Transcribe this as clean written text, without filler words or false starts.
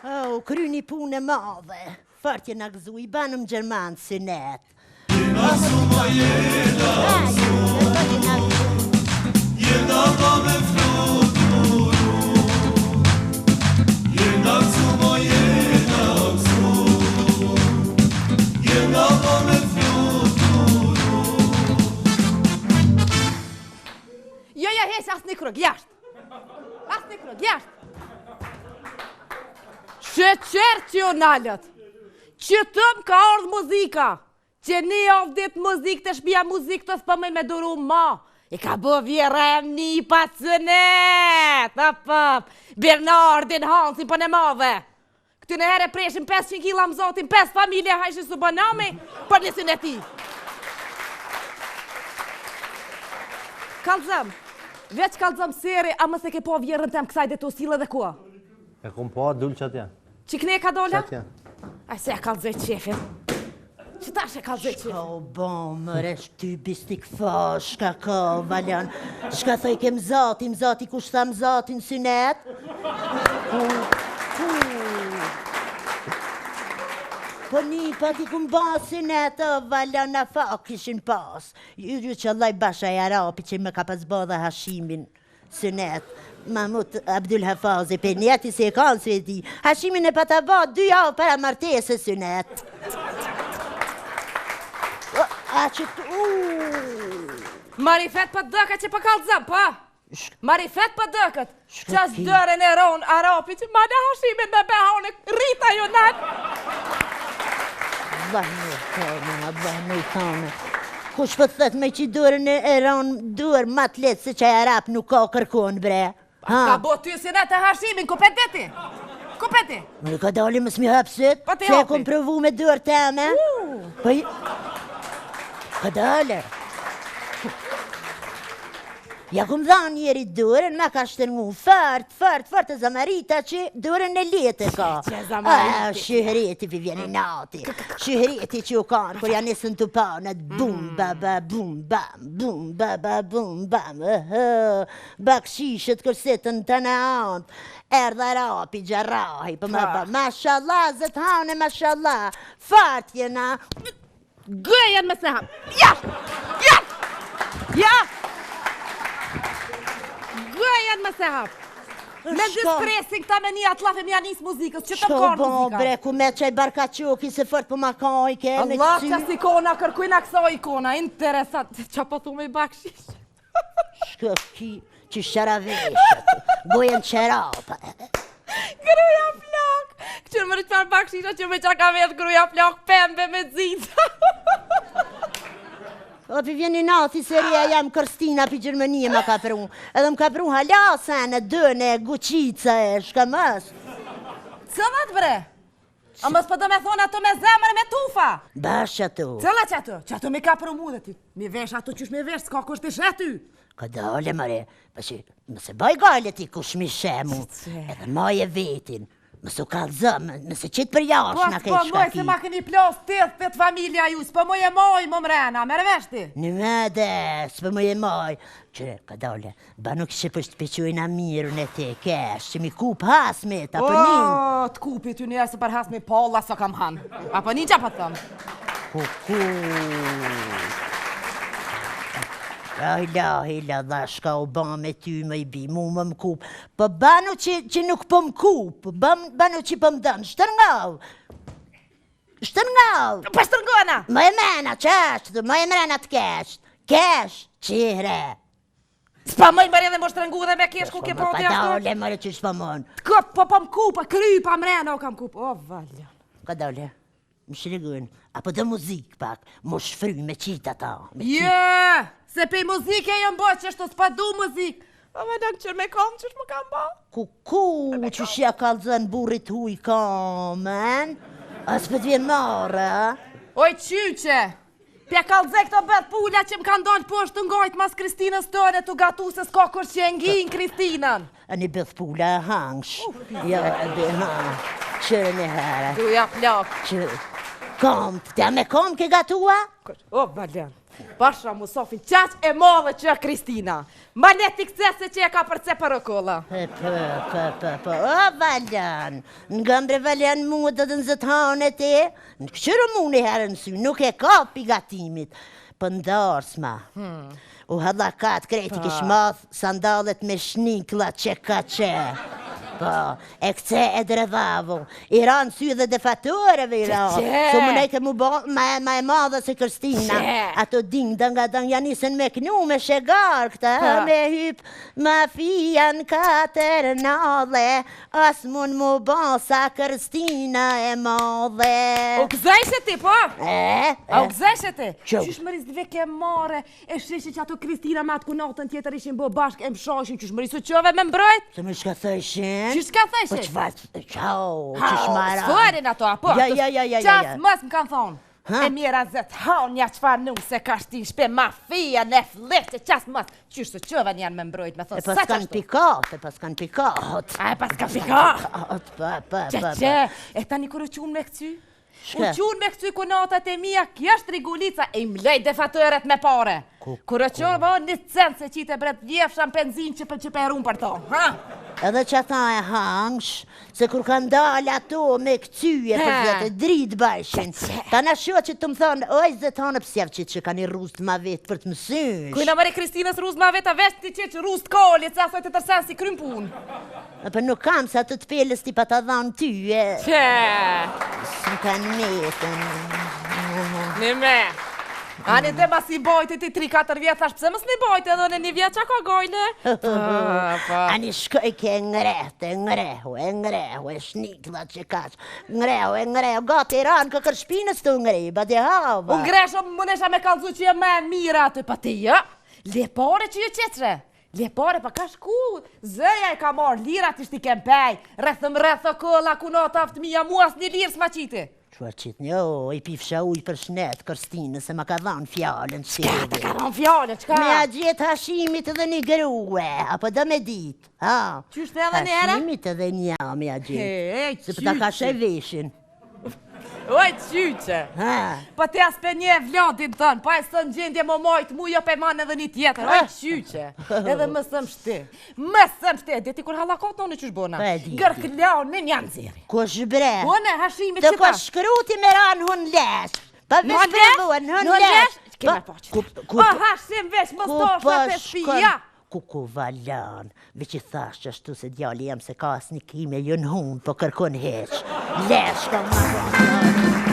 Kryni punë e madhe. Fartje në gëzu, I banëm Gjermanë synet. Jena suma, jena ka me fluturu. Jena suma, jena ka me fluturu. Ja, heq, asë një krëg, jashtë. Asë një krëg, jashtë. Qërcionalët, që tëm ka ardhë muzika, që një avdit muzik të shpia muzik të s'pëmëj me duru ma. I ka bë vjerem një pacënet, Bernardin Hansi për në madhe. Këty në herë preshim 500 kila më zotin, 5 familje hajshë së banami për një syneti. Kalzëm, veç kalzëm seri, a mëse ke po vjerën tem kësaj dhe të usile dhe kua? E kom po, dullë që atje. Që këne e ka dolla? Që atje. A se e kalzoj qefin. Që tash e kalzoj qefin? Shka o bon, mëre, shty bistik fa, shka ka, Valjan. Shka thoj kem zati kush tham zatin synet? Po një pati kum ba synet, Valjan, na fa kishin pas. Ju që Allah basha e Arapi që me ka pas ba dhe Hashimin synet. Mahmut Abdul Hafazi, për njeti se e kanë së e di. Hashimin e pata ba 2 javë para martese synet. A që të... Marifet për dëkat që për kalzëm, pa? Marifet për dëkat. Qas dërën e ronë Arapi që ma në Hashimin me behane rita ju nën. Allah me i thame. Kush për thët me që dërën e ronë dërë ma të letë se që e Arap nuk ka kërkon, bre. Ka bo ty synet e Hashimin, ku peteti? Ku peti? Më ka dali më s'mi hapsit, Pa ti se e hapi. kom provu me dërë teme. Ka dali. Ja kum dhanë njeri dërën, ma ka shtërngu fart e zamarita që dërën e letë ka. Që zamariti? Shëhreti për vjeni nati. Shëhreti që u kanë, kur janë nesën të panët, bum, baba, bum, bam, bum, baba, bum, bam. Bakshishet kërsetën të në antë. Erdha Arapi, Gjarrahi, për më ba. Mashallah, zëtë haune, mashallah. Fart jena. Gëjen me se hap. Ja! Gëjen me se hap. Me dispresin këta me një atlafim janë njësë muzikës, që të më korë Shko muzika. bre, ku me qaj barkaquki se fort për ma kajke. Allah që si ikona, kërkujna kësa ikona, interesant. Qa po thu me i bakshish? Shko ki, që sharaveshët, gojen qerapa. Gruja plak! Këqër më rëqpar bakshisha që me qa ka vesh gruja plak pembe me dzitë. O për vjeni nati seria jam Kërstina për Gjermënie ma ka pru. Edhe më ka pru halasën e dëne, guqica e, shka mës. Cëllat bre? A mës për do me thonë ato me zemër me tufa? Bash ato. Cëllat që ato? Që ato mi ka pru mu dhe ty. Mi vesh ato qysh mi vesh, s'ka kush të shety. Ka dole mare, pëse mëse baj gale ti kush mi shemu. Edhe maje vetin. Mëse u kalzëm, mëse qitë për jash në kejtë Po moj shkaki. se ma këni plos 8 familja ju, s'po moj e moj më mrena, mere veshti. Në mëde, s'pë më e maj. Qëre, ka dole, ba nuk ishe për shpeqojna mirën e te kesh, që mi kup hasmet, apo njën. O, t'kupi ty njerë se për has me polla sa kam han. Apo një qa pa thëm. Hila, dha shka u ba me ty më i bi, mu më m'kup. Po banu që nuk po m'kup, banu që po m'dën, shtërngav. Pa shtërngona! Më e mena, qashtë, më e mena të keshtë. Kesh, qire. S'pa mëj mërë edhe më shtërngu dhe me kesh ku ke po të Pa jashtë. dole, mërë që shpa mon. T'kup, po m'kup, kry, pa mrena o kam kup. O, valja. Ka dole, më shrigun, apo dhe muzik pak, më shfry me qita ta. Se pej muzike e jë mbo që shto s'pa du muzik. O, me dëngë qërë me kam, qësh më kam ba? Që shja kalzën burit huj kamen, as për t'vjen marë, Oj, qyqe, pja kalze këto bet pulja që më kanë dollë poshtë ngojt mas Kristinës tëre t'u gatu se s'ka kur që e ngin Kristinën. A një bëth pula e hangsh, ja, dhe ha, qërën e herë, Gruja plak. që, kom, t'ja me kom ke gatua? O, Valjan. Pasha Musofin, qaq e madhe që Kristina. Ma le t'i kthese që e ka përce për rëkolla. Po, o Valjan, nga mbre Valjan mu të të nëzëtane ti, në këshërë mu në herën sy, nuk e ka pigatimit, për ndarsma. U halakat krejti kish math sandalet me shnikla që ka që. Po, e këce e dredhavo. I ranë sy dhe defatoreve i ranë. Së më nejke mu bo ma e madhe se Kristina. Ato ding nga janë nisën me knu me shegar këta. Me hyp mafian katernale. As mun mu bo sa Kristina e madhe. O këzajshe ti, po? A u këzajshe ti? Qo? Qysh më rizve ke mare, e shreshe që ato Kristina me atë kunatën tjetër ishin bë bashk, e më shoshin, qysh më rizve qove me mbrojt? Se më shka thëshin? Qysh ka Po theshe? qëfar, qau, qysh mara? Sforin ato, apo? Ja. Qas mës më kanë thonë. E mira zët, nja qfar nu se ka shti shpe mafia në flefte, qas mës. Qysh të qëven janë me mbrojt, me thonë, E pas kanë pikat, e pas kanë pikat. A e pas ka pikat? Pa. Që, e tani kërë qunë me këcy? U qunë me këcy kunatat e mija, kjo është rigulica, e im lejt defatëret me pare. Kërë qërë vë një cent se qite bret vjefshan benzin që për rumë për to, ha? Edhe që ata e hangsh, se kur kanë dalë ato me këcyje për zëtë, dritë bajshin. Ta në shua që të më thonë, oj zë tanë pësjevë që kanë i rust ma vetë për të mësysh. Kujna mëri Kristinës rust ma vetë a vesh ti që rust kolit, se asoj të tërsen si krym pun. Për nuk kam sa të t'pelës ti pa ta dhanë ty, e. Që, Së më kanë metën. në me. Ani dhe mas i bojtë ti 3-4 vjetë, thash pëse mës një bojtë edhe në një vjetë që ka gojnë? Ani shkoj ke ngrehu, e shnikla që kash. Ngrehu, gati ranë kë kërshpinës të ngrej, ba dhe hava. Unë greshë më nesha me kalzu që je me mira aty, pa ti, ja? Lepare që je qetre. Lepare, pa ka shku, zëja i ka marrë, lirat ishti kempej, rrethëm këlla, kunata aftë mija, muas një lirë s'ma qiti. Quar qitë një, i pifsha uj për shnet, Kristinë, se ma ka dhanë fjallën që Ka të ka dhanë fjallën, qka? Me a gjithë hashimit edhe një grue, apo do me ditë, ha? Qyshtë edhe një herë? Hashimit edhe një, me a gjithë. Se për ta qyqe. ka shë veshin. Oj, qyqe. Ha? Pa te as pe një vladin tënë, pa e së në gjendje më majtë, mu jo pe manë edhe një tjetër, oj, qyqe. Edhe më sëm shti, dhe ti kur halakot në qysh bona. Pa e di. Gërkëllaun me njanë ziri. Ko shbre? Bone, hashimit Të që ko ta. shkruti me ranë hun lesh. Pa Në vesh lesh? përbuan, hun Në lesh. lesh? Keme po që. O, hashim vesh, më stosh në të shpia. Kuku Valjan, veç i thash që ashtu se djali jem se ka as një kime jën hun, po kërkon heq. Lesh ka më